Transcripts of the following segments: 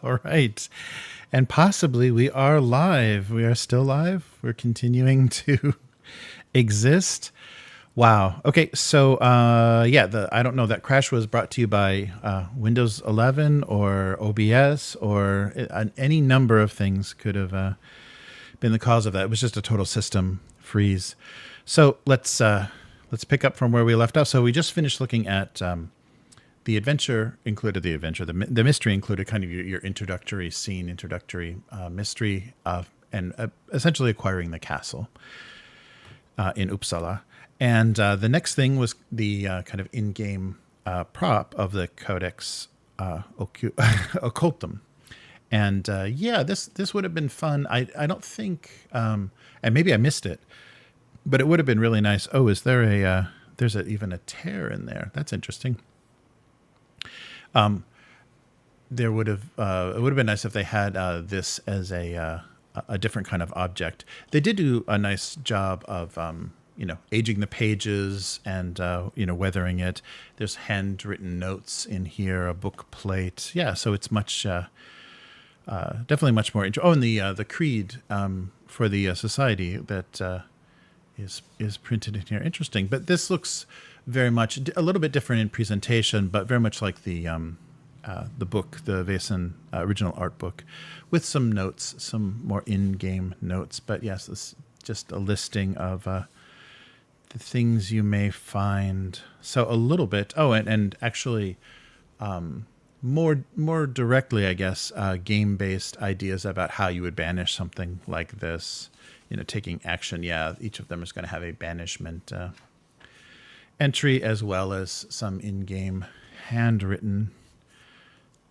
All right. And possibly we are live. We are still live. We're continuing to exist. Wow. Okay. So, I don't know. That crash was brought to you by Windows 11 or OBS or any number of things could have been the cause of that. It was just a total system freeze. So let's pick up from where we left off. So we just finished looking at the adventure included the mystery included kind of your introductory scene, introductory mystery, and essentially acquiring the castle in Uppsala. And the next thing was the kind of in-game prop of the Codex Occultum. And this would have been fun. I don't think, and maybe I missed it, but it would have been really nice. Oh, is there there's even a tear in there? That's interesting. There would have it would have been nice if they had this as a different kind of object. They did do a nice job of aging the pages and weathering it. There's handwritten notes in here, a book plate. Yeah, so it's much definitely much more interesting. Oh, and the creed for the society that is printed in here. Interesting, but this looks very much a little bit different in presentation, but very much like the book, the Vaesen original art book, with some notes, some more in-game notes. But yes, this is just a listing of the things you may find. So a little bit. Oh, and actually, more directly, I guess, game-based ideas about how you would banish something like this. Taking action. Yeah, each of them is going to have a banishment entry as well as some in-game handwritten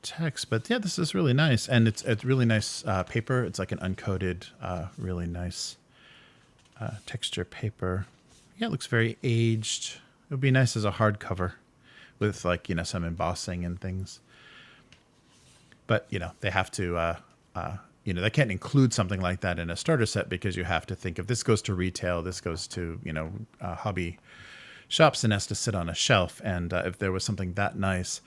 text. But yeah, this is really nice, and it's really nice paper. It's like an uncoated, really nice texture paper. Yeah, it looks very aged. It would be nice as a hardcover with some embossing and things. But they have to. They can't include something like that in a starter set because you have to think if this goes to retail, this goes to hobby shops and has to sit on a shelf. And if there was something that nice,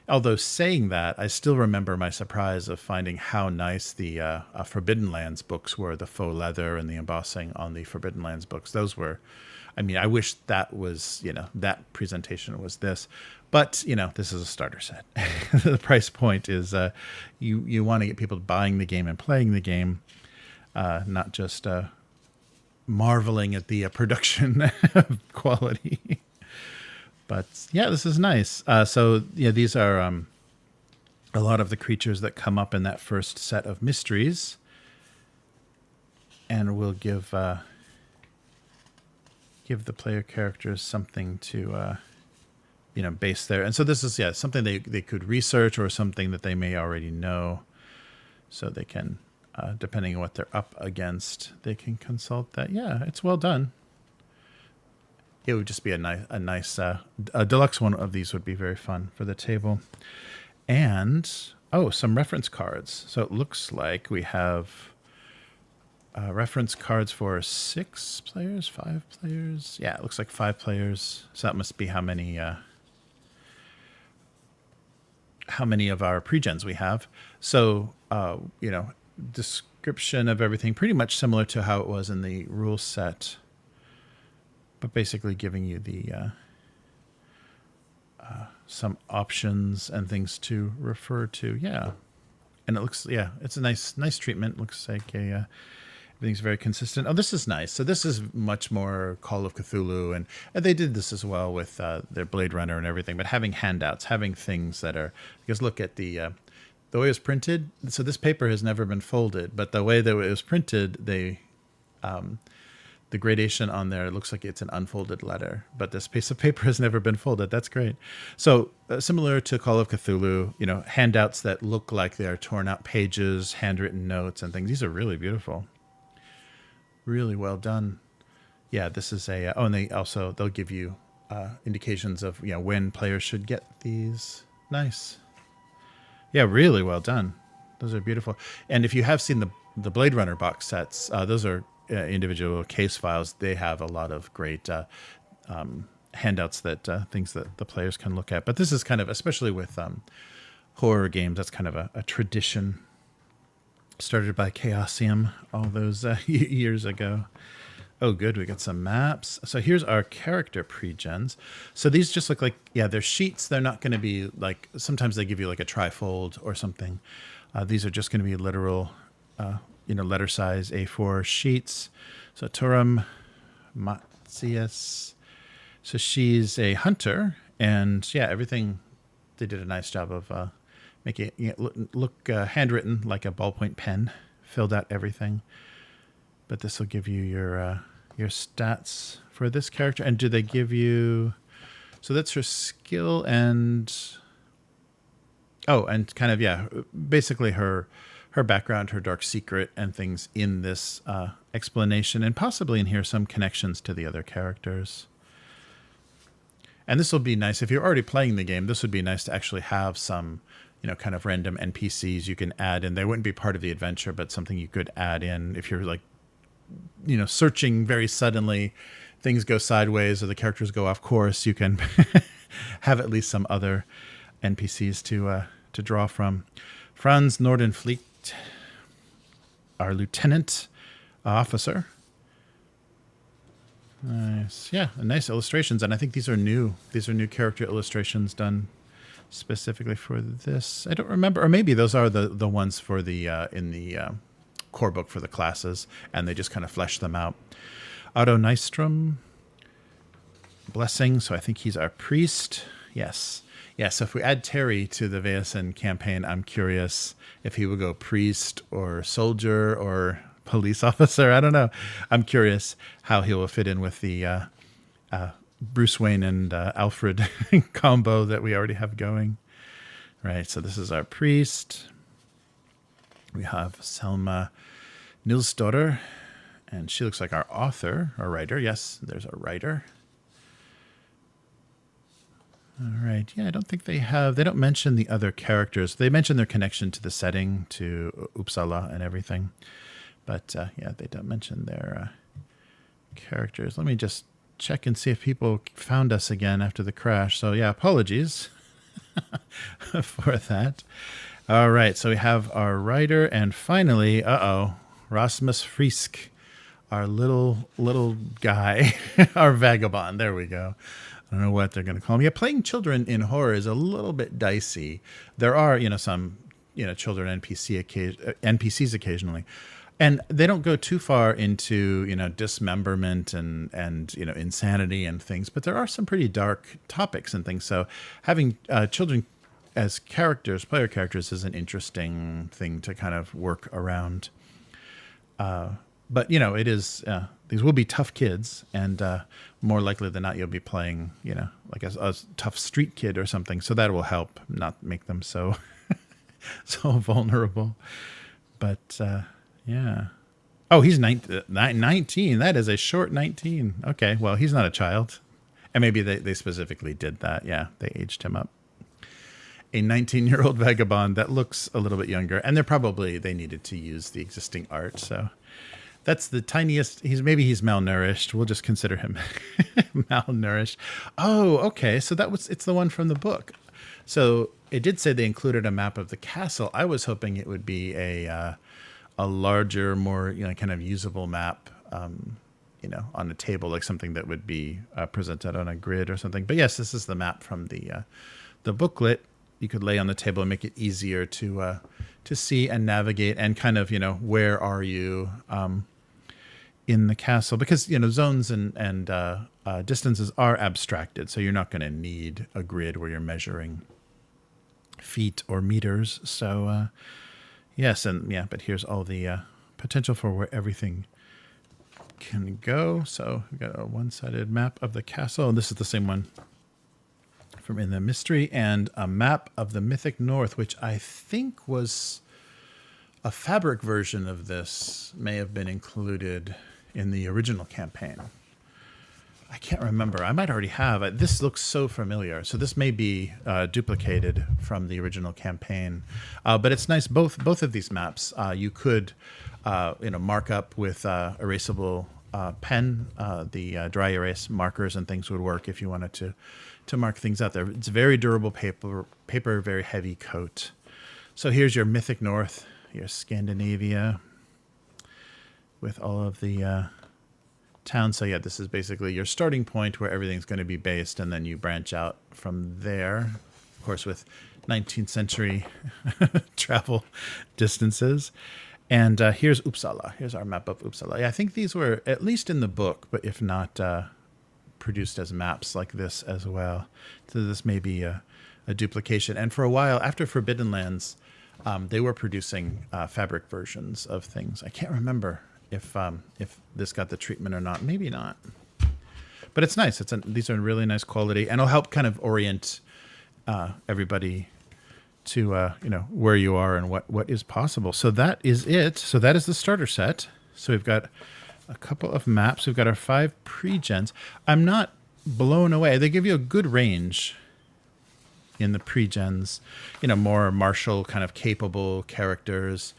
although saying that, I still remember my surprise of finding how nice the Forbidden Lands books were, the faux leather and the embossing on the Forbidden Lands books. Those were, I wish that was, that presentation was this. But, this is a starter set. The price point is you want to get people buying the game and playing the game, not just marveling at the production quality. But, yeah, this is nice. These are a lot of the creatures that come up in that first set of mysteries. And we'll give the player characters something to... base there. And so this is, something they could research or something that they may already know. So they can, depending on what they're up against, they can consult that. Yeah, it's well done. It would just be a nice a deluxe one of these would be very fun for the table. And, some reference cards. So it looks like we have reference cards for 6 players, 5 players. Yeah, it looks like 5 players. So that must be how many of our pre-gens we have. So, description of everything pretty much similar to how it was in the rule set, but basically giving you the some options and things to refer to. Yeah. And it looks, it's a nice treatment. Looks like everything's very consistent. Oh, this is nice. So this is much more Call of Cthulhu, and they did this as well with their Blade Runner and everything. But having handouts, having things that are, because look at the way it was printed. So this paper has never been folded, but the way that it was printed, they the gradation on there looks like it's an unfolded letter. But this piece of paper has never been folded. That's great. So similar to Call of Cthulhu, handouts that look like they're torn out pages, handwritten notes, and things. These are really beautiful. Really well done. Yeah, this is a... and they'll give you indications of when players should get these. Nice. Yeah, really well done. Those are beautiful. And if you have seen the Blade Runner box sets, those are individual case files. They have a lot of great handouts that things that the players can look at. But this is kind of, especially with horror games. That's kind of a tradition started by Chaosium all those years ago. Oh, good. We got some maps. So here's our character pre-gens. So these just look like, yeah, they're sheets. They're not going to be like, sometimes they give you like a trifold or something. These are just going to be literal, letter size A4 sheets. So Turum Matsias. So she's a hunter. And yeah, everything, they did a nice job of making it look handwritten like a ballpoint pen. Filled out everything. But this will give you your stats for this character. And do they give you... So that's her skill and... Oh, and kind of, yeah, basically her background, her dark secret and things in this explanation. And possibly in here some connections to the other characters. And this will be nice. If you're already playing the game, this would be nice to actually have some... kind of random NPCs you can add in. They wouldn't be part of the adventure, but something you could add in if you're like, searching very suddenly, things go sideways or the characters go off course. You can have at least some other NPCs to draw from. Franz Nordenfleet, our lieutenant officer. Nice, yeah, nice illustrations, and I think these are new. These are new character illustrations done specifically for this. I don't remember, or maybe those are the ones for the in the core book for the classes, and they just kind of flesh them out. Otto Nystrom, Blessing, so I think he's our priest. Yes. Yeah, so if we add Terry to the Vaesen campaign, I'm curious if he would go priest or soldier or police officer. I don't know. I'm curious how he will fit in with the Bruce Wayne and Alfred combo that we already have going. Right, so this is our priest. We have Selma Nilsdotter, and she looks like our author, or writer. Yes, there's our writer. All right, yeah, I don't think they don't mention the other characters. They mention their connection to the setting, to Uppsala and everything. But yeah, they don't mention their characters. Let me just check and see if people found us again after the crash. So yeah, apologies for that. All right, so we have our writer, and finally, Rasmus Frisk, our little guy, our vagabond. There we go. I don't know what they're going to call him. Yeah, playing children in horror is a little bit dicey. There are, some, children NPCs occasionally. And they don't go too far into, dismemberment and insanity and things, but there are some pretty dark topics and things. So having children as characters, player characters, is an interesting thing to kind of work around. But, it is, these will be tough kids, and more likely than not, you'll be playing, like a tough street kid or something. So that will help not make them so, so vulnerable. But, yeah. Oh, he's 19. That is a short 19. Okay, well, he's not a child. And maybe they specifically did that. Yeah, they aged him up. A 19-year-old vagabond that looks a little bit younger. And they needed to use the existing art. So that's the tiniest. He's malnourished. We'll just consider him malnourished. Oh, okay. So it's the one from the book. So it did say they included a map of the castle. I was hoping it would be a larger, more kind of usable map, on a table, like something that would be presented on a grid or something. But yes, this is the map from the booklet. You could lay on the table and make it easier to see and navigate, and kind of where are you in the castle, because zones and distances are abstracted, so you're not going to need a grid where you're measuring feet or meters. So. Yes, and yeah, but here's all the potential for where everything can go. So we've got a one-sided map of the castle, and this is the same one from In the Mystery, and a map of the Mythic North, which I think was a fabric version of this, may have been included in the original campaign. I can't remember. I might already have. This looks so familiar. So this may be duplicated from the original campaign. But it's nice. Both of these maps you could mark up with erasable pen. The dry erase markers and things would work if you wanted to mark things out there. It's very durable paper, very heavy coat. So here's your Mythic North, your Scandinavia, with all of the towns. So yeah, this is basically your starting point where everything's going to be based, and then you branch out from there, of course, with 19th century travel distances. And here's Uppsala. Here's our map of Uppsala. Yeah, I think these were at least in the book, but if not, produced as maps like this as well. So this may be a duplication. And for a while, after Forbidden Lands, they were producing fabric versions of things. I can't remember if this got the treatment or not. Maybe not. But it's nice. These are really nice quality, and it'll help kind of orient everybody to where you are and what is possible. So that is it. So that is the starter set. So we've got a couple of maps. We've got our 5 pre-gens. I'm not blown away. They give you a good range in the pre-gens. More martial kind of capable characters.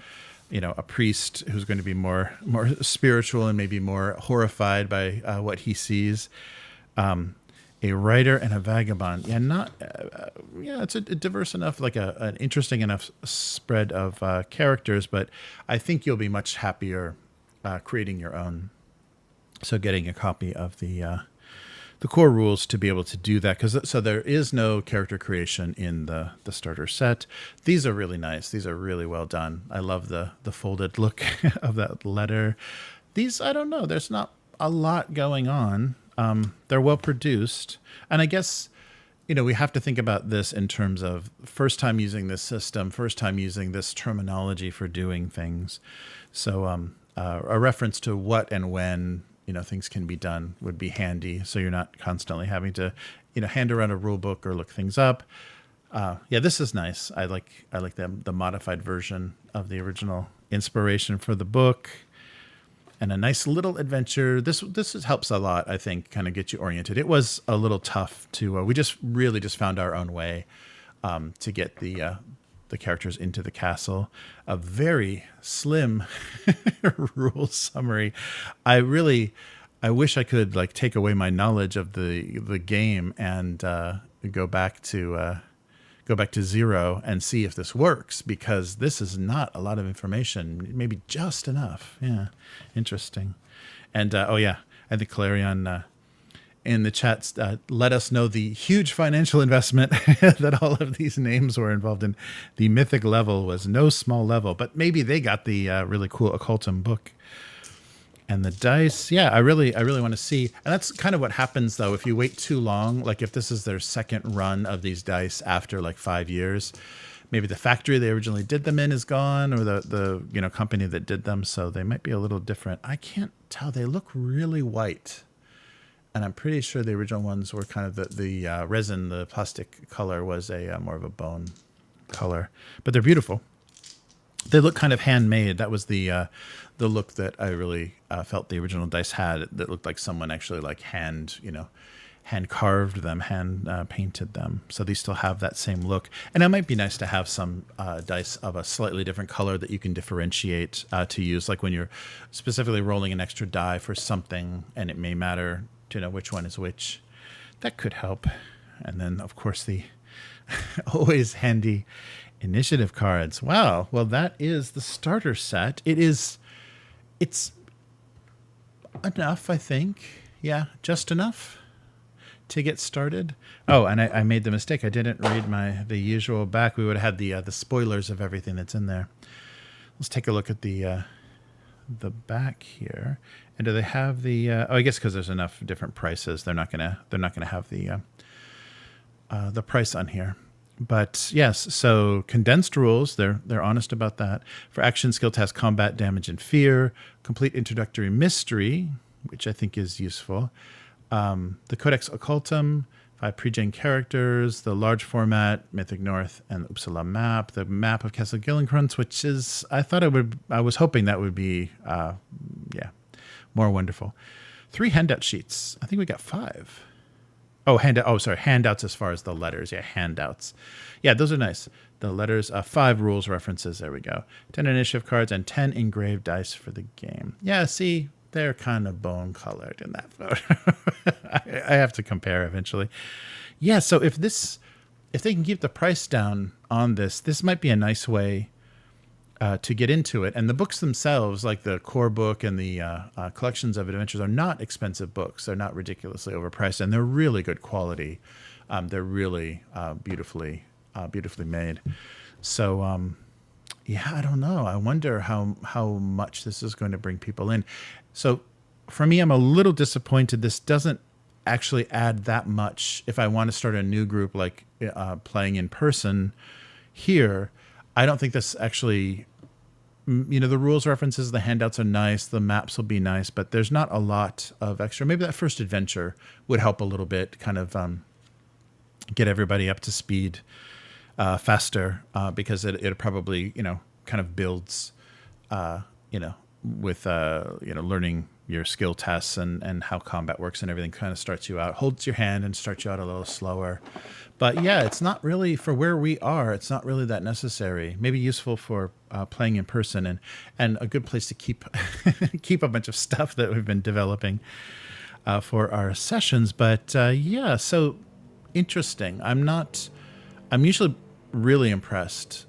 A priest who's going to be more spiritual and maybe more horrified by what he sees. A writer and a vagabond. It's a diverse enough, like an interesting enough spread of characters, but I think you'll be much happier creating your own. So getting a copy of the core rules to be able to do that, so there is no character creation in the starter set. These are really nice. These are really well done. I love the folded look of that letter. These, I don't know, there's not a lot going on. They're well produced, and I guess we have to think about this in terms of first time using this system, first time using this terminology for doing things. So a reference to what and when things can be done would be handy, so you're not constantly having to hand around a rule book or look things up. This is nice. I like the modified version of the original inspiration for the book. And a nice little adventure. This helps a lot, I think, kind of get you oriented. It was a little tough to. We just found our own way to get the characters into the castle. A very slim rules summary. I wish I could take away my knowledge of the game and go back to zero and see if this works, because this is not a lot of information, maybe just enough. Yeah, interesting. And I think Clarion in the chats let us know the huge financial investment that all of these names were involved in. The mythic level was no small level, but maybe they got the really cool Occultum book. And the dice, I really want to see. And that's kind of what happens, though, if you wait too long. Like if this is their second run of these dice after 5 years, maybe the factory they originally did them in is gone, or the company that did them, so they might be a little different. I can't tell. They look really white, and I'm pretty sure the original ones were kind of the resin, the plastic color was a more of a bone color, but they're beautiful. They look kind of handmade. That was the look that I really felt the original dice had. That looked like someone actually hand carved them, hand painted them. So these still have that same look. And it might be nice to have some dice of a slightly different color that you can differentiate to use. Like when you're specifically rolling an extra die for something, and it may matter to know which one is which. That could help. And then, of course, the always handy initiative cards. Wow. Well, that is the starter set. It's enough, I think. Yeah, just enough to get started. Oh, and I made the mistake. I didn't read the usual back. We would have had the spoilers of everything that's in there. Let's take a look at the back here. And do they have the? I guess because there's enough different prices, they're not gonna have the price on here. But yes, so condensed rules, they're honest about that. For action, skill, task, combat, damage, and fear. Complete introductory mystery, which I think is useful. The Codex Occultum, 5 pre-gen characters, the large format, Mythic North, and the Uppsala map. The map of Castle Gillenkrantz, which is, I was hoping that would be, more wonderful. 3 handout sheets. I think we got 5. Handouts as far as the letters. Yeah, handouts. Yeah, those are nice. The letters, 5 rules references. There we go. 10 initiative cards and 10 engraved dice for the game. Yeah, see, they're kind of bone colored in that photo. I have to compare eventually. Yeah, so if they can keep the price down on this might be a nice way to get into it. And the books themselves, like the core book and the collections of adventures, are not expensive books. They're not ridiculously overpriced, and they're really good quality. They're really beautifully made. So yeah, I don't know. I wonder how much this is going to bring people in. So for me, I'm a little disappointed. This doesn't actually add that much if I want to start a new group, like playing in person here. I don't think this actually, the rules references, the handouts are nice, the maps will be nice, but there's not a lot of extra. Maybe that first adventure would help a little bit, kind of get everybody up to speed faster, because it probably, kind of builds, with, learning your skill tests and how combat works and everything, kind of starts you out, holds your hand and starts you out a little slower. But yeah, it's not really, for where we are, it's not really that necessary. Maybe useful for playing in person, and a good place to keep keep a bunch of stuff that we've been developing for our sessions. But yeah, so interesting. I'm usually really impressed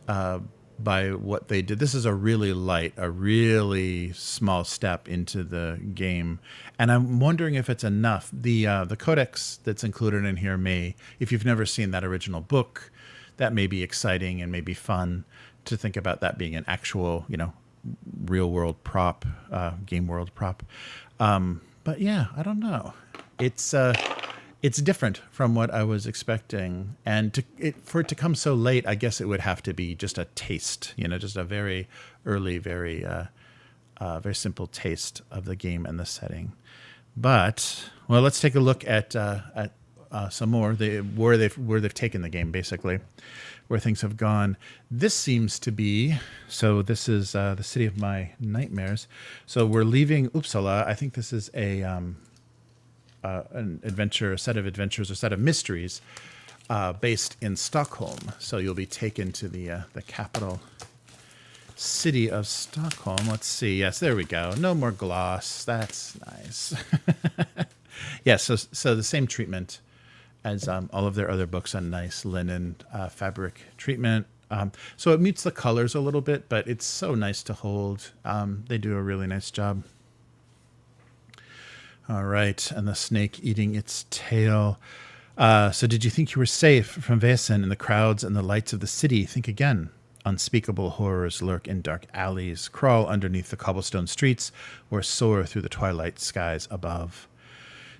by what they did. This is a really small step into the game, and I'm wondering if it's enough. The codex that's included in here may, if you've never seen that original book, that may be exciting and may be fun to think about that being an actual, real world prop, game world prop. But yeah, I don't know. It's different from what I was expecting, and for it to come so late, I guess it would have to be just a taste, just a very early, very simple taste of the game and the setting. But well, let's take a look at some more where they've taken the game, basically, where things have gone. This seems to be, so this is the city of my nightmares. So we're leaving Uppsala. I think this is an adventure, a set of adventures, a set of mysteries based in Stockholm. So you'll be taken to the capital city of Stockholm. Let's see. Yes, there we go. No more gloss. That's nice. Yeah, so the same treatment as all of their other books, a nice linen fabric treatment. So it mutes the colors a little bit, but it's so nice to hold. They do a really nice job. All right, and the snake eating its tail. So did you think you were safe from Vaesen and the crowds and the lights of the city? Think again. Unspeakable horrors lurk in dark alleys, crawl underneath the cobblestone streets, or soar through the twilight skies above.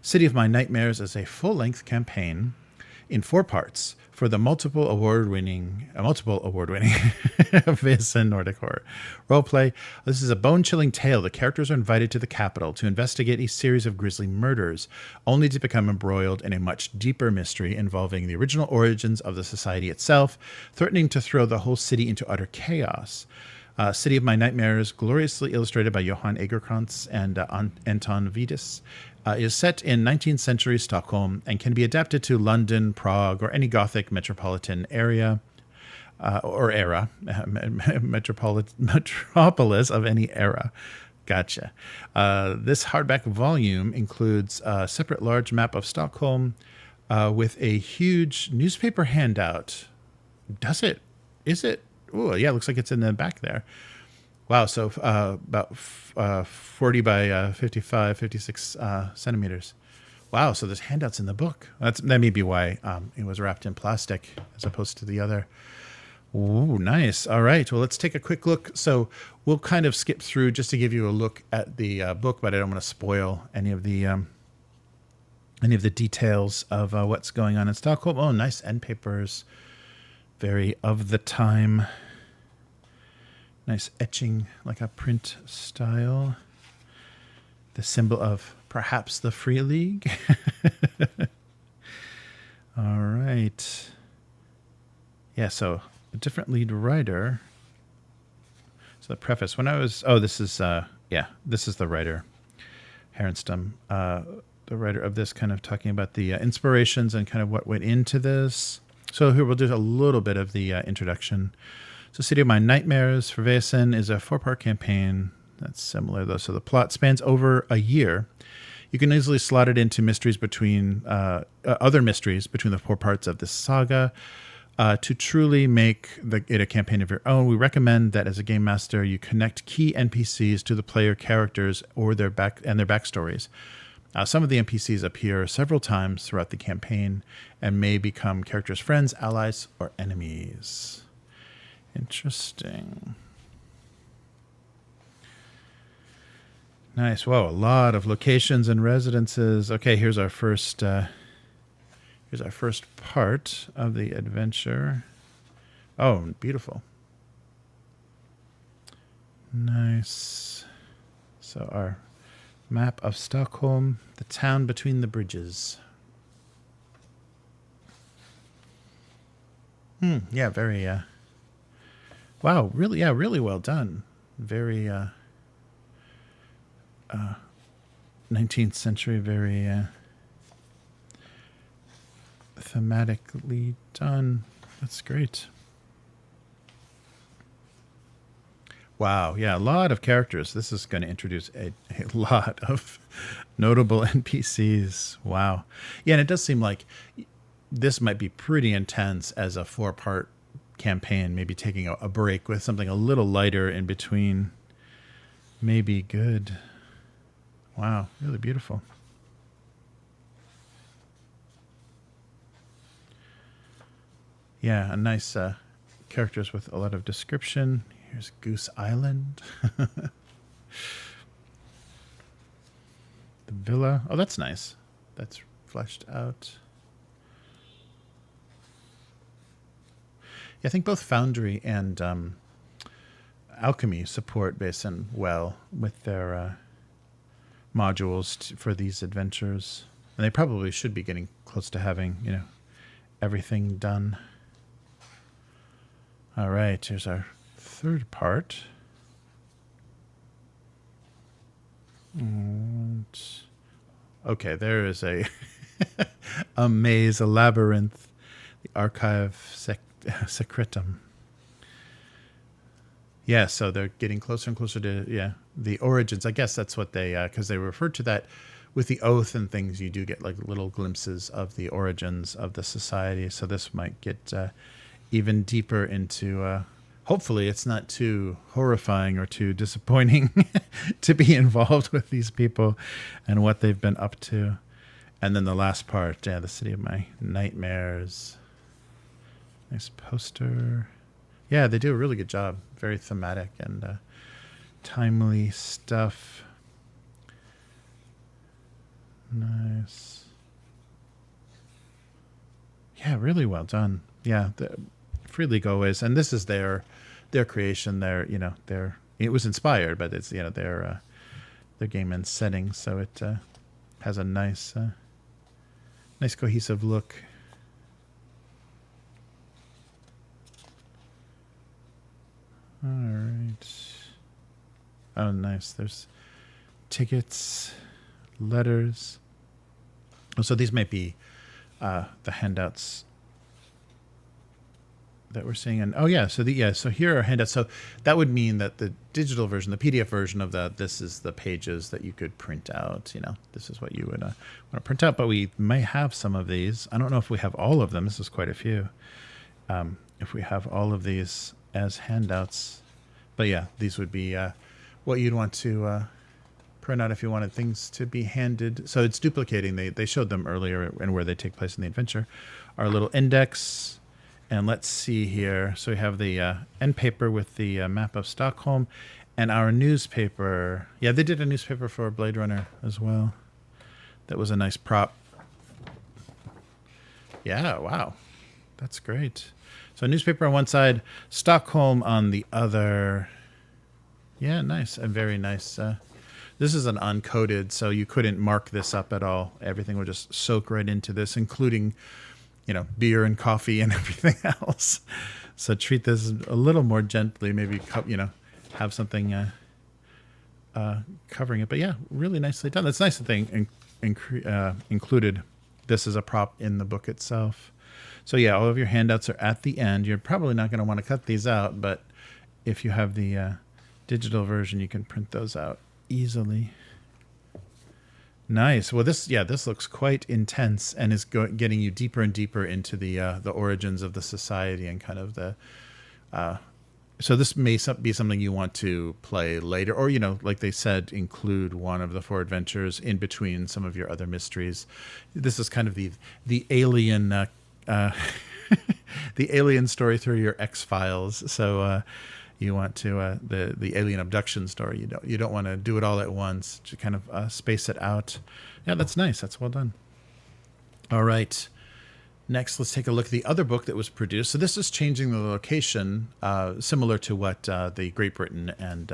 City of My Nightmares is a full-length campaign in 4 parts for the multiple award-winning Vaesen Nordic horror roleplay. This is a bone-chilling tale. The characters are invited to the capital to investigate a series of grisly murders, only to become embroiled in a much deeper mystery involving the original origins of the society itself, threatening to throw the whole city into utter chaos. City of My Nightmares, gloriously illustrated by Johan Egerkrantz and Anton Vidas, is set in 19th century Stockholm and can be adapted to London, Prague, or any Gothic metropolitan area or era, metropolis of any era. Gotcha. This hardback volume includes a separate large map of Stockholm with a huge newspaper handout. Does it? Is it? Oh, yeah, it looks like it's in the back there. Wow, so about 40 by 55, 56 centimeters. Wow, so there's handouts in the book. That may be why it was wrapped in plastic as opposed to the other. Ooh, nice. All right, well, let's take a quick look. So we'll kind of skip through just to give you a look at the book, but I don't want to spoil any of the details of what's going on in Stockholm. Oh, nice end papers. Very of the time. Nice etching, like a print style. The symbol of perhaps the Free League. All right. Yeah, so a different lead writer. So the preface. This is the writer, Herenstam. The writer of this, kind of talking about the inspirations and kind of what went into this. So here we'll do a little bit of the introduction. So City of My Nightmares for Vaesen is a 4-part campaign That's similar, though. So the plot spans over a year. You can easily slot it into mysteries between other mysteries between the 4 parts of this saga. To truly make it a campaign of your own, we recommend that as a game master, you connect key NPCs to the player characters or their backstories. Some of the NPCs appear several times throughout the campaign and may become characters' friends, allies, or enemies. Interesting. Nice. Whoa, a lot of locations and residences. Okay, here's our first part of the adventure. Oh, beautiful. Nice. So our map of Stockholm, the town between the bridges. Yeah, very wow, really, yeah, really well done. Very 19th century, very thematically done. That's great. Wow, yeah, a lot of characters. This is going to introduce a lot of notable NPCs. Wow. Yeah, and it does seem like this might be pretty intense as a 4-part campaign. Maybe taking a break with something a little lighter in between may be good. Wow, really beautiful. Yeah, a nice characters with a lot of description. Here's Goose Island. The villa. Oh, that's nice. That's fleshed out. Yeah, I think both Foundry and Alchemy support Vaesen well with their modules for these adventures. And they probably should be getting close to having, everything done. All right, here's our 3rd part. And okay, there is a a maze, a labyrinth, the Archive Secretum. Yeah, so they're getting closer and closer to, the origins. I guess that's what they, because they referred to that with the oath and things, you do get like little glimpses of the origins of the society. So this might get even deeper into, hopefully it's not too horrifying or too disappointing to be involved with these people and what they've been up to. And then the last part, the city of my nightmares. Nice poster. Yeah, they do a really good job. Very thematic and timely stuff. Nice. Yeah, really well done. Yeah, the Free League always, and this is their creation. It was inspired, but it's their game and setting, so it has a nice cohesive look. All right. Oh, nice. There's tickets, letters. Oh, so these might be the handouts that we're seeing. And so here are handouts. So that would mean that the digital version, the PDF version of that, this is the pages that you could print out. This is what you would want to print out. But we may have some of these. I don't know if we have all of them. This is quite a few. If we have all of these as handouts. But yeah, these would be what you'd want to print out if you wanted things to be handed. So it's duplicating. They showed them earlier and where they take place in the adventure. Our little index. And let's see here. So we have the end paper with the map of Stockholm and our newspaper. Yeah, they did a newspaper for Blade Runner as well. That was a nice prop. Yeah, wow. That's great. So newspaper on one side, Stockholm on the other. Yeah, nice. And very nice. This is an uncoded, so you couldn't mark this up at all. Everything would just soak right into this, including, beer and coffee and everything else. So treat this a little more gently, maybe, have something covering it. But yeah, really nicely done. That's nice that they included this as a prop in the book itself. So yeah, all of your handouts are at the end. You're probably not going to want to cut these out, but if you have the Digital version, you can print those out easily. Nice. Well, this looks quite intense and is getting you deeper and deeper into the origins of the society and kind of the. So this may be something you want to play later, or like they said, include one of the 4 adventures in between some of your other mysteries. This is kind of the alien the alien story through your X-Files. So you want to the alien abduction story. You don't want to do it all at once. To kind of space it out. Yeah, that's nice. That's well done. All right. Next, let's take a look at the other book that was produced. So this is changing the location, similar to what the Great Britain and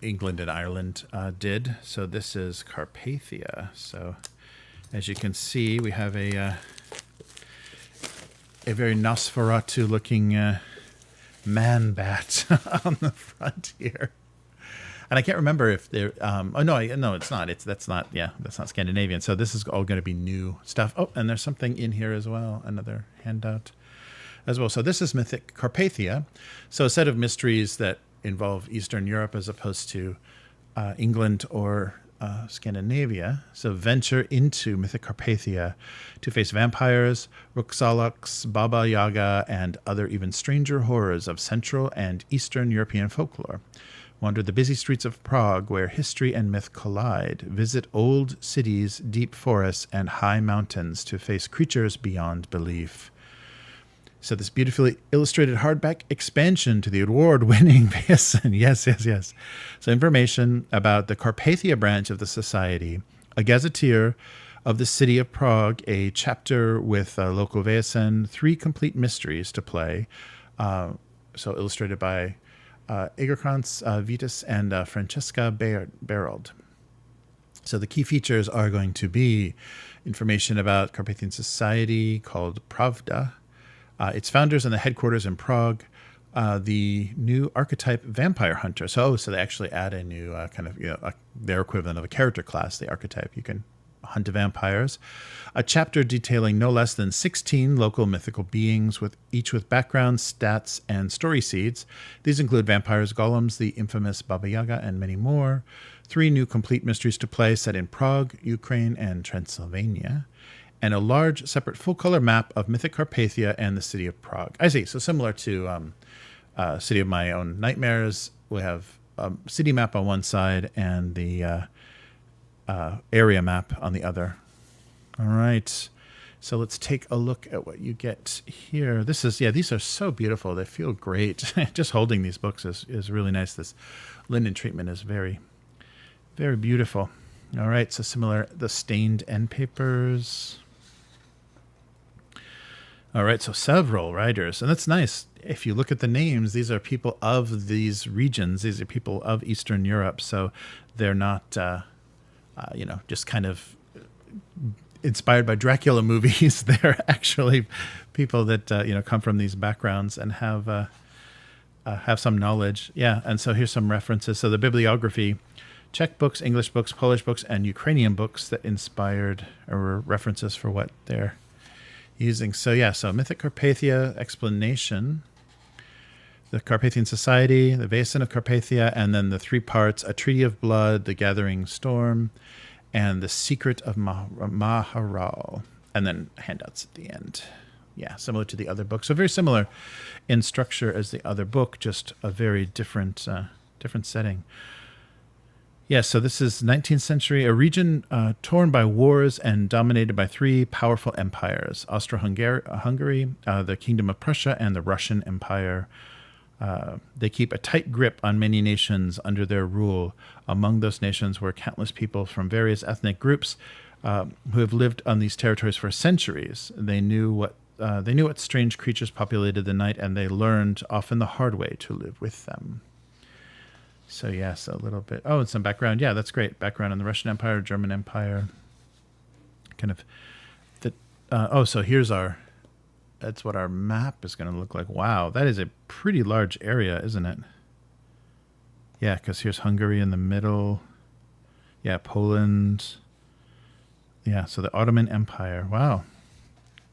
England and Ireland did. So this is Carpathia. So as you can see, we have a very Nosferatu-looking man bat on the front here. And I can't remember if they're. No, it's not. That's not Scandinavian. So this is all going to be new stuff. Oh, and there's something in here as well. Another handout as well. So this is Mythic Carpathia. So a set of mysteries that involve Eastern Europe as opposed to England or Scandinavia. So venture into Mythic Carpathia to face vampires, Ruxaloks, Baba Yaga, and other even stranger horrors of Central and Eastern European folklore. Wander the busy streets of Prague where history and myth collide. Visit old cities, deep forests, and high mountains to face creatures beyond belief. So this beautifully illustrated hardback expansion to the award-winning Vaesen. Yes. So information about the Carpathia branch of the Society, a gazetteer of the city of Prague, a chapter with local Vaesen, 3 complete mysteries to play. So illustrated by Egerkrantz, Vitas, and Francesca Barold. So the key features are going to be information about Carpathian society called Pravda, its founders and the headquarters in Prague, the new archetype vampire hunter. So they actually add a new kind of their equivalent of a character class, the archetype. You can hunt vampires. A chapter detailing no less than 16 local mythical beings, each with backgrounds, stats, and story seeds. These include vampires, golems, the infamous Baba Yaga, and many more. 3 new complete mysteries to play set in Prague, Ukraine, and Transylvania. And a large, separate, full-color map of Mythic Carpathia and the city of Prague. I see. So similar to City of My Own Nightmares, we have a city map on one side and the area map on the other. All right. So let's take a look at what you get here. These are so beautiful. They feel great. Just holding these books is really nice. This linen treatment is very, very beautiful. All right. So similar, the stained end papers. All right. So several writers, and that's nice. If you look at the names, these are people of these regions. These are people of Eastern Europe. So they're not, just kind of inspired by Dracula movies. They're actually people that come from these backgrounds and have some knowledge. Yeah, and so here's some references. So the bibliography: Czech books, English books, Polish books, and Ukrainian books that inspired or were references for what they're using. So Mythic Carpathia explanation. The Carpathian Society, the Vaesen of Carpathia, and then the 3 parts: A Treaty of Blood, The Gathering Storm, and The Secret of Maharal. And then handouts at the end. Yeah, similar to the other book. So very similar in structure as the other book, just a very different setting. Yeah, so this is 19th century, a region torn by wars and dominated by 3 powerful empires: Austro-Hungary, the Kingdom of Prussia, and the Russian Empire. They keep a tight grip on many nations under their rule. Among those nations were countless people from various ethnic groups who have lived on these territories for centuries. They knew what strange creatures populated the night, and they learned, often the hard way, to live with them. So yes, a little bit. Oh, and some background. Yeah, that's great. Background on the Russian Empire, German Empire. Kind of. So here's that's what our map is going to look like. Wow, that is a pretty large area, isn't it? Yeah, because here's Hungary in the middle. Yeah, Poland. Yeah, so the Ottoman Empire. Wow.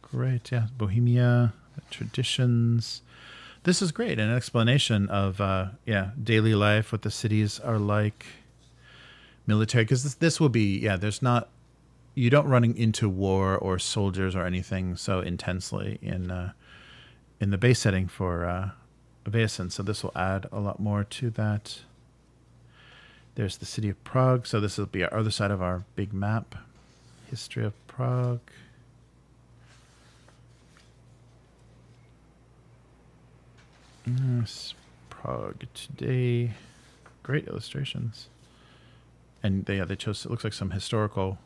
Great, yeah. Bohemia, traditions. This is great. An explanation of daily life, what the cities are like, military. Because this will be there's not you don't running into war or soldiers or anything so intensely in the base setting for Vaesen. So this will add a lot more to that. There's the city of Prague. So this will be our other side of our big map. History of Prague. Yes, Prague today. Great illustrations. And they chose, it looks like some historical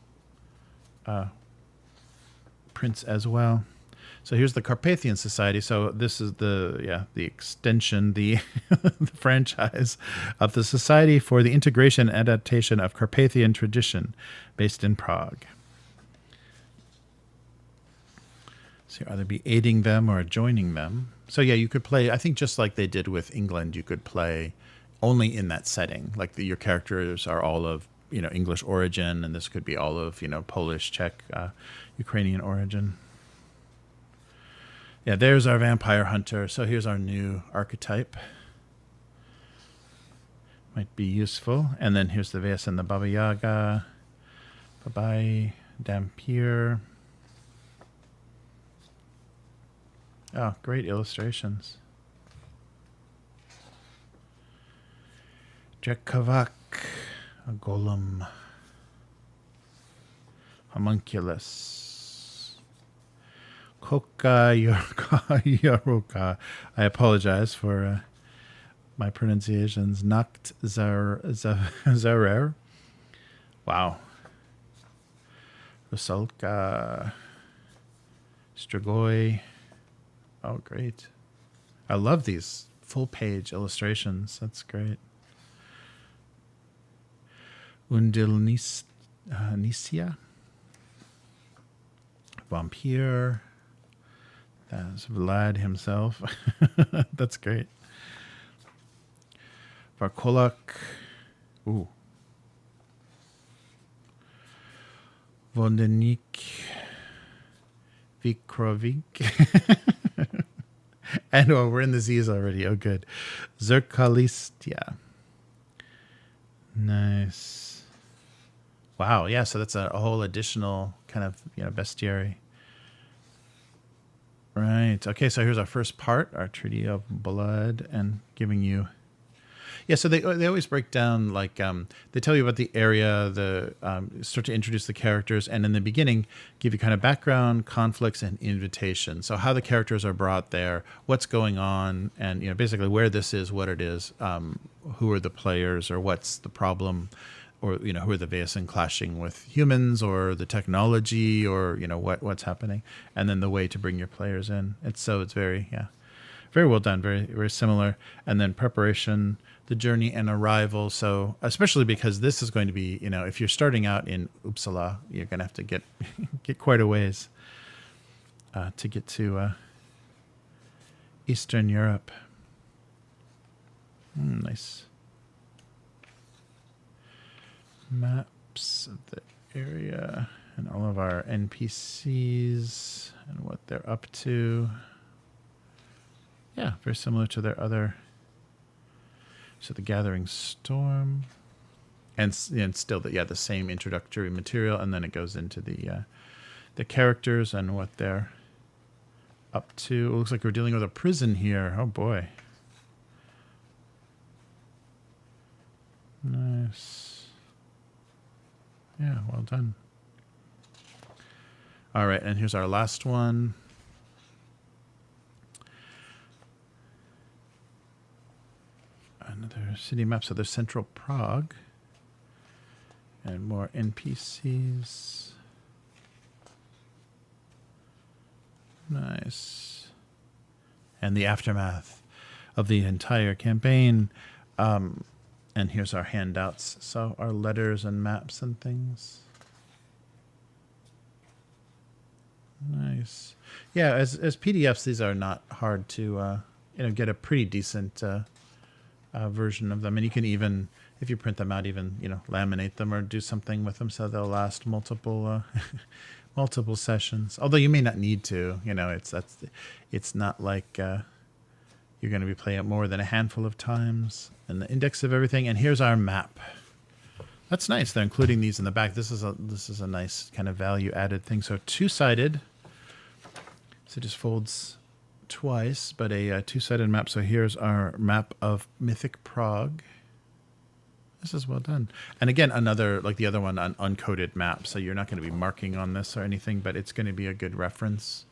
prints as well. So here's the Carpathian Society. So this is the extension, the the franchise of the Society for the Integration and Adaptation of Carpathian Tradition, based in Prague. So you'll either be aiding them or joining them. So yeah, you could play, I think just like they did with England, you could play only in that setting. Like your characters are all of, English origin, and this could be all of, Polish, Czech, Ukrainian origin. Yeah, there's our vampire hunter. So here's our new archetype. Might be useful. And then here's the Vaesen, the Baba Yaga, Babai, Dampier. Oh, great illustrations. Drekavak, a golem, homunculus, Koka Yaroka. I apologize for my pronunciations. Nacht Zarer. Wow. Rusalka, Strigoi. Oh, great. I love these full-page illustrations. That's great. Undilnicia. Vampire. That's Vlad himself. That's great. Varkolak. Ooh. Vondenik. Vikrovik. And we're in the Z's already. Oh, good. Zerkalistia. Nice. Wow. Yeah. So that's a whole additional kind of bestiary. Right. Okay. So here's our first part, our Treaty of Blood, and giving you. Yeah, so they always break down, like, they tell you about the area, start to introduce the characters, and in the beginning, give you kind of background, conflicts, and invitation. So how the characters are brought there, what's going on, and, basically where this is, what it is, who are the players, or what's the problem, or, who are the Vaesen clashing with humans, or the technology, or, what's happening, and then the way to bring your players in. It's very, very well done, very, very similar. And then preparation, the journey and arrival. So especially because this is going to be, if you're starting out in Uppsala, you're going to have to get quite a ways to get to Eastern Europe. Nice. Maps of the area and all of our NPCs and what they're up to. Yeah, very similar to their other. So the Gathering Storm, and still the same introductory material, and then it goes into the characters and what they're up to. It looks like we're dealing with a prison here. Oh boy, nice. Yeah, well done. All right, and here's our last one. Another city map. So there's Central Prague. And more NPCs. Nice. And the aftermath of the entire campaign. And here's our handouts. So our letters and maps and things. Nice. Yeah, as PDFs, these are not hard to get a pretty decent version of them, and you can even, if you print them out, even laminate them or do something with them so they'll last multiple sessions. Although you may not need to. It's not like You're going to be playing it more than a handful of times, and the index of everything. And here's our map. That's nice. They're including these in the back. This is a nice kind of value added thing. So two-sided. So it just folds twice, but a two-sided map. So here's our map of Mythic Prague. This is well done. And again, another, like the other one, an uncoded map. So you're not going to be marking on this or anything, but it's going to be a good reference.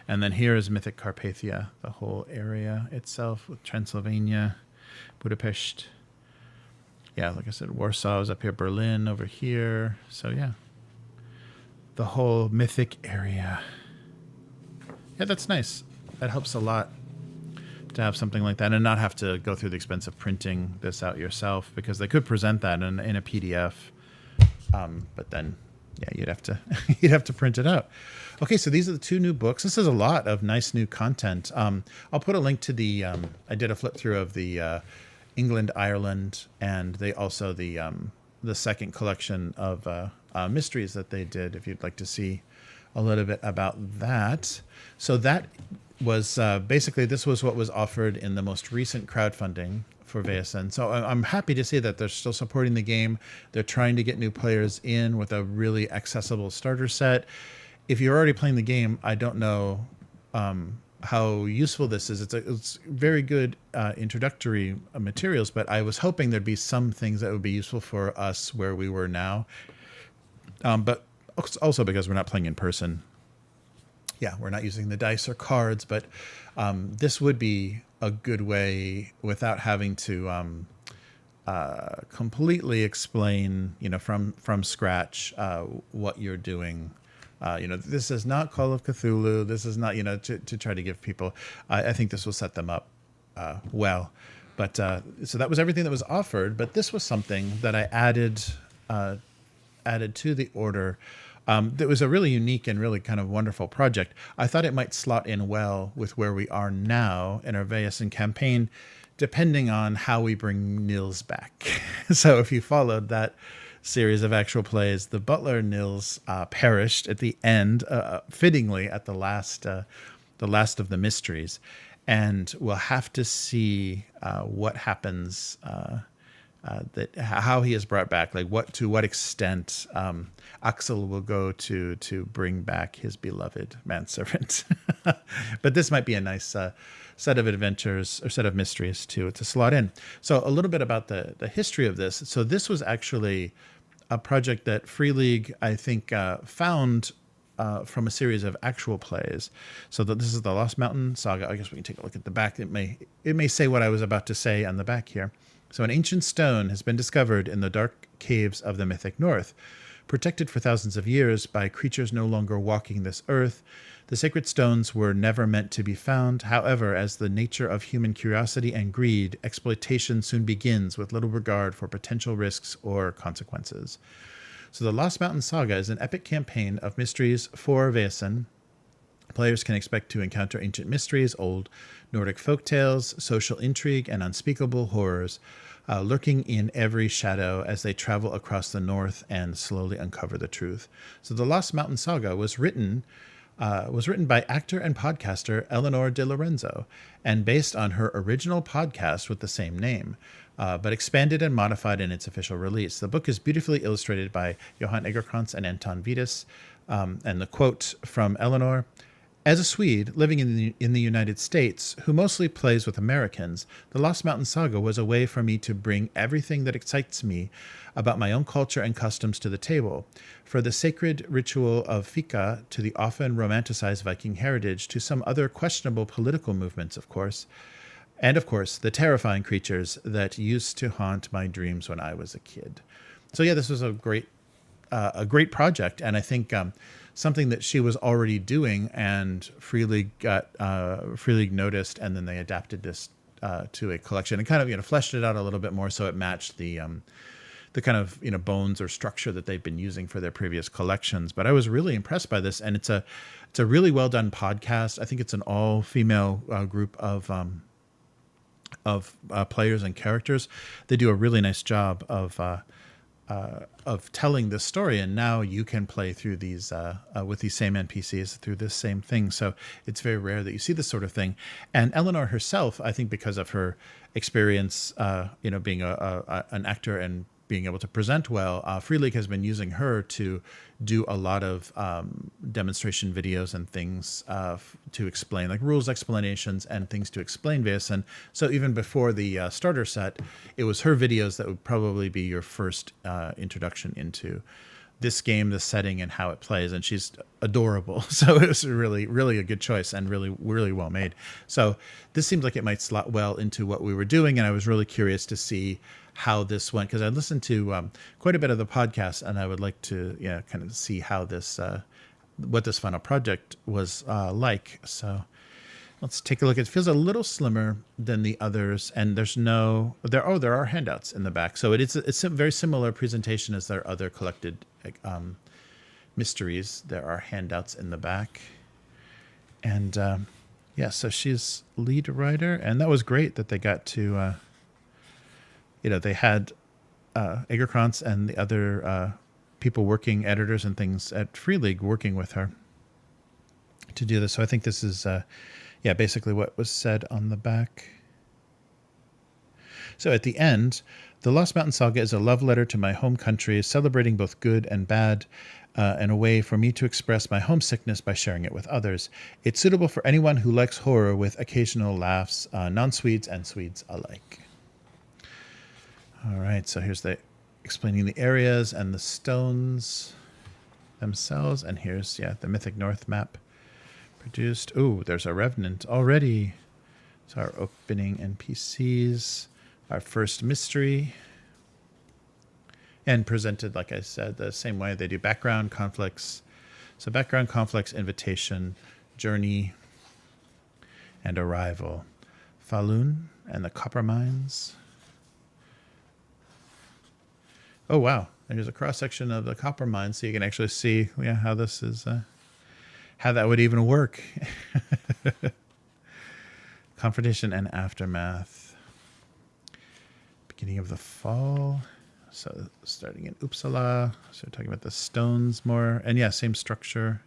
And then here is Mythic Carpathia, the whole area itself with Transylvania, Budapest. Yeah, like I said, Warsaw is up here, Berlin over here. So yeah, the whole Mythic area. Yeah, that's nice. That helps a lot to have something like that and not have to go through the expense of printing this out yourself, because they could present that in a PDF. But then, yeah, you'd have to print it out. Okay, so these are the two new books. This is a lot of nice new content. I'll put a link to the, I did a flip through of the England, Ireland, and they also the second collection of mysteries that they did, if you'd like to see a little bit about that. So that was basically, this was what was offered in the most recent crowdfunding for Vaesen. So I'm happy to see that they're still supporting the game. They're trying to get new players in with a really accessible starter set. If you're already playing the game, I don't know how useful this is. It's very good introductory materials, but I was hoping there'd be some things that would be useful for us where we were now. But also because we're not playing in person. Yeah, we're not using the dice or cards, but this would be a good way without having to completely explain, from scratch what you're doing. This is not Call of Cthulhu. This is not, to try to give people. I think this will set them up well. But so that was everything that was offered. But this was something that I added to the order. That was a really unique and really kind of wonderful project. I thought it might slot in well with where we are now in our Vaesen campaign, depending on how we bring Nils back. So if you followed that series of actual plays, the butler Nils perished at the end, fittingly at the last of the mysteries, and we'll have to see what happens. How he is brought back, to what extent Axel will go to bring back his beloved manservant. But this might be a nice set of adventures or set of mysteries to slot in. So a little bit about the history of this. So this was actually a project that Free League, I think, found from a series of actual plays. So this is the Lost Mountain Saga. I guess we can take a look at the back. It may say what I was about to say on the back here. So an ancient stone has been discovered in the dark caves of the Mythic North. Protected for thousands of years by creatures no longer walking this earth, the sacred stones were never meant to be found. However, as the nature of human curiosity and greed, exploitation soon begins with little regard for potential risks or consequences. So the Lost Mountain Saga is an epic campaign of mysteries for Vaesen. Players can expect to encounter ancient mysteries, old Nordic folktales, social intrigue, and unspeakable horrors, lurking in every shadow as they travel across the north and slowly uncover the truth. So the Lost Mountain Saga was written by actor and podcaster Eleanor De Lorenzo, and based on her original podcast with the same name, but expanded and modified in its official release. The book is beautifully illustrated by Johan Egerkrantz and Anton Vitas, and the quote from Eleanor: "As a Swede living in the United States, who mostly plays with Americans, the Lost Mountain Saga was a way for me to bring everything that excites me about my own culture and customs to the table, for the sacred ritual of fika to the often romanticized Viking heritage to some other questionable political movements, of course, and of course the terrifying creatures that used to haunt my dreams when I was a kid." So yeah, this was a great project, and I think something that she was already doing, and Free League noticed, and then they adapted this to a collection and kind of fleshed it out a little bit more so it matched the kind of bones or structure that they've been using for their previous collections. But I was really impressed by this, and it's a really well done podcast. I think it's an all female group of players and characters. They do a really nice job of of telling this story, and now you can play through these with these same NPCs through this same thing. So it's very rare that you see this sort of thing. And Eleanor herself, I think, because of her experience, being an actor and being able to present well, Free League has been using her to do a lot of demonstration videos and things to explain, like rules explanations and things to explain Vaesen. So even before the starter set, it was her videos that would probably be your first introduction into this game, the setting, and how it plays. And she's adorable. So it was really, really a good choice and really, really well made. So this seems like it might slot well into what we were doing. And I was really curious to see how this went, because I listened to quite a bit of the podcast, and I would like to kind of see how this, what this final project was like. So let's take a look. It feels a little slimmer than the others, and there are handouts in the back. So it's a very similar presentation as their other collected mysteries. There are handouts in the back, and so she's lead writer, and that was great that they got to. They had Egerkrantz and the other people working, editors and things at Free League, working with her to do this. So I think this is, basically what was said on the back. So at the end, the Lost Mountain Saga is a love letter to my home country, celebrating both good and bad, and a way for me to express my homesickness by sharing it with others. It's suitable for anyone who likes horror with occasional laughs, non-Swedes and Swedes alike. All right, so here's explaining the areas and the stones themselves. And here's, the Mythic North map produced. Ooh, there's a Revenant already. So our opening NPCs, our first mystery. And presented, like I said, the same way they do background conflicts. So background conflicts, invitation, journey, and arrival. Falun and the copper mines. Oh, wow. There's a cross-section of the copper mine, so you can actually see how this is, how that would even work. Confrontation and aftermath. Beginning of the fall. So starting in Uppsala. So we're talking about the stones more. And same structure.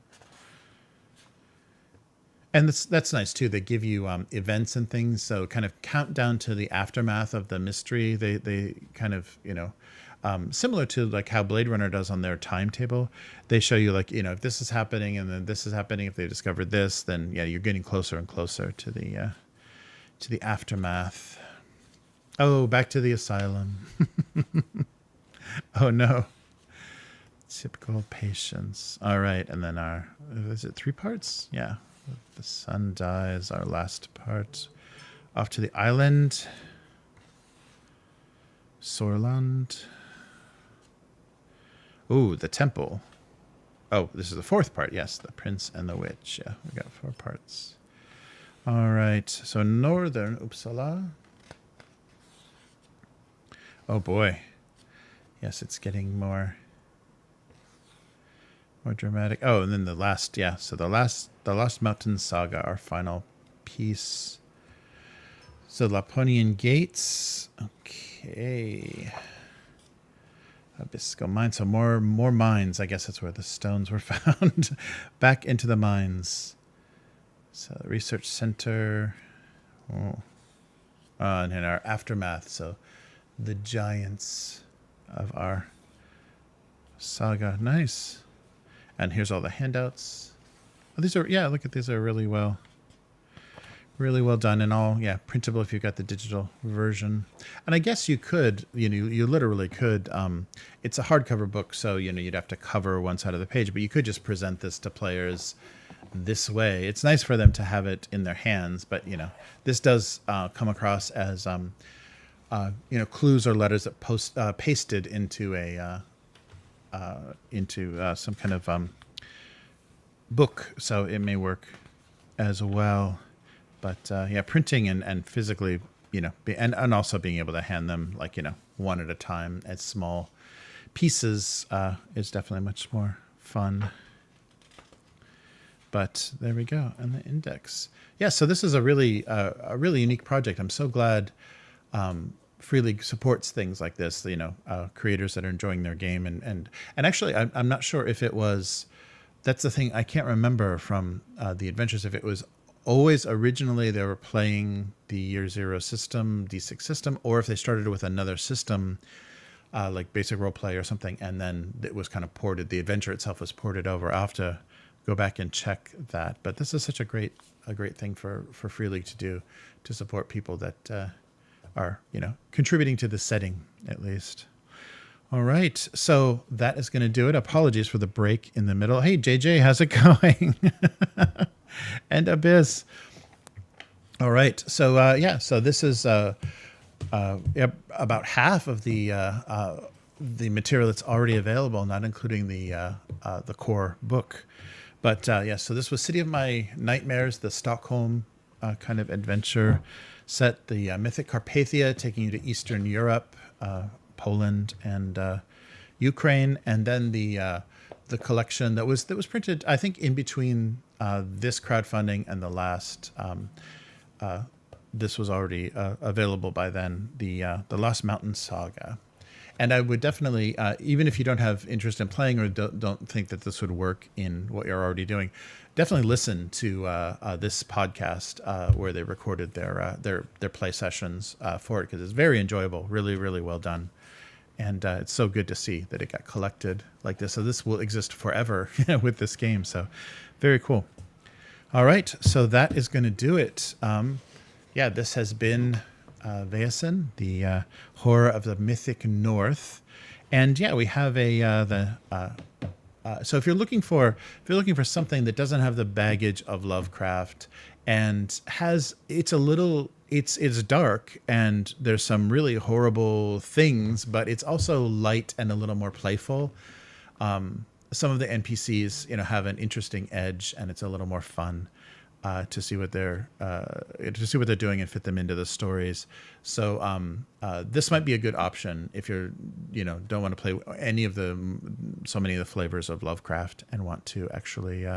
And that's nice, too. They give you events and things. So kind of countdown to the aftermath of the mystery. They kind of, similar to like how Blade Runner does on their timetable. They show you like, if this is happening and then this is happening, if they discovered this, then you're getting closer and closer to the aftermath. Oh, back to the asylum. Oh no. Typical patience. All right. And then is it 3 parts? Yeah. The sun dies, our last part. Off to the island. Sorland. Ooh, the temple. Oh, this is the 4th part. Yes, the prince and the witch. Yeah, we got 4 parts. All right. So northern Uppsala. Oh boy. Yes, it's getting more dramatic. Oh, and then the last, so the Lost Mountain Saga, our final piece. So Laponian Gates. Okay. Abyssal Mines. So more mines. I guess that's where the stones were found. Back into the mines. So the research center. Oh. And then our aftermath. So the giants of our saga. Nice. And here's all the handouts. Oh, these are, look at these, are really well done, and all, printable if you've got the digital version. And I guess you could, you literally could, it's a hardcover book, so, you'd have to cover one side of the page, but you could just present this to players this way. It's nice for them to have it in their hands, but, this does come across as, clues or letters that pasted into some kind of book, so it may work as well. But printing and physically, and also being able to hand them like, one at a time as small pieces is definitely much more fun. But there we go. And the index. Yeah, so this is a really unique project. I'm so glad Free League supports things like this, creators that are enjoying their game. And actually, I'm not sure if it was, that's the thing, I can't remember from the adventures, if it was always originally they were playing the Year Zero system, D6 system, or if they started with another system, like basic roleplay or something, and then it was kind of ported, the adventure itself was ported over. I'll have to go back and check that. But this is such a great thing for Free League to do, to support people that are, contributing to the setting, at least. All right, so that is going to do it. Apologies for the break in the middle. Hey, JJ, how's it going? And Abyss. All right, so so this is about half of the material that's already available, not including the core book. But so this was City of My Nightmares, the Stockholm kind of adventure set, the Mythic Carpathia, taking you to Eastern Europe, Poland, and Ukraine, and then the collection that was printed, I think, in between this crowdfunding and the last. This was already available by then, the Lost Mountain Saga. And I would definitely, even if you don't have interest in playing or don't think that this would work in what you're already doing, definitely listen to this podcast where they recorded their play sessions for it, because it's very enjoyable, really, really well done. And it's so good to see that it got collected like this. So this will exist forever with this game. So very cool. All right, so that is going to do it. This has been Vaesen, the horror of the Mythic North, and we have so if you're looking for something that doesn't have the baggage of Lovecraft and it's dark and there's some really horrible things, but it's also light and a little more playful. Some of the NPCs, have an interesting edge, and it's a little more fun to see what they're doing and fit them into the stories. So this might be a good option if you're don't want to play so many of the flavors of Lovecraft and want to actually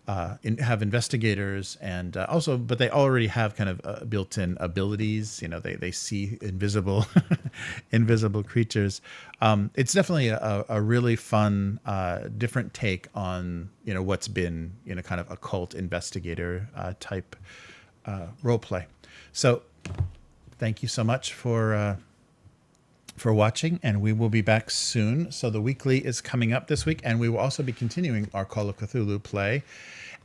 have investigators, and but they already have kind of built-in abilities. They see invisible invisible creatures. It's definitely a really fun, different take on what's been kind of occult investigator type role play. So thank you so much for watching, and we will be back soon. So the weekly is coming up this week, and we will also be continuing our Call of Cthulhu play,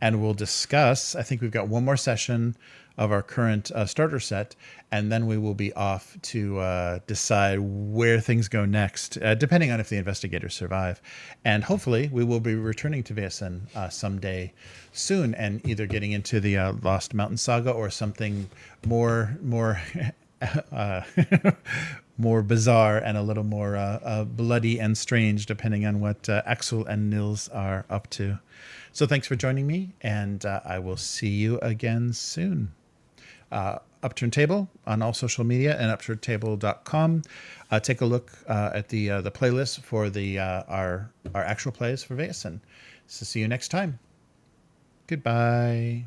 and we'll discuss, I think we've got one more session of our current starter set, and then we will be off to decide where things go next, depending on if the investigators survive. And hopefully we will be returning to Vaesen someday soon, and either getting into the Lost Mountain Saga or something more more bizarre and a little more bloody and strange, depending on what Axel and Nils are up to. So thanks for joining me, and I will see you again soon. Upturn Table on all social media and upturntable.com. Take a look at the playlist for our actual plays for Vaesen. So see you next time. Goodbye.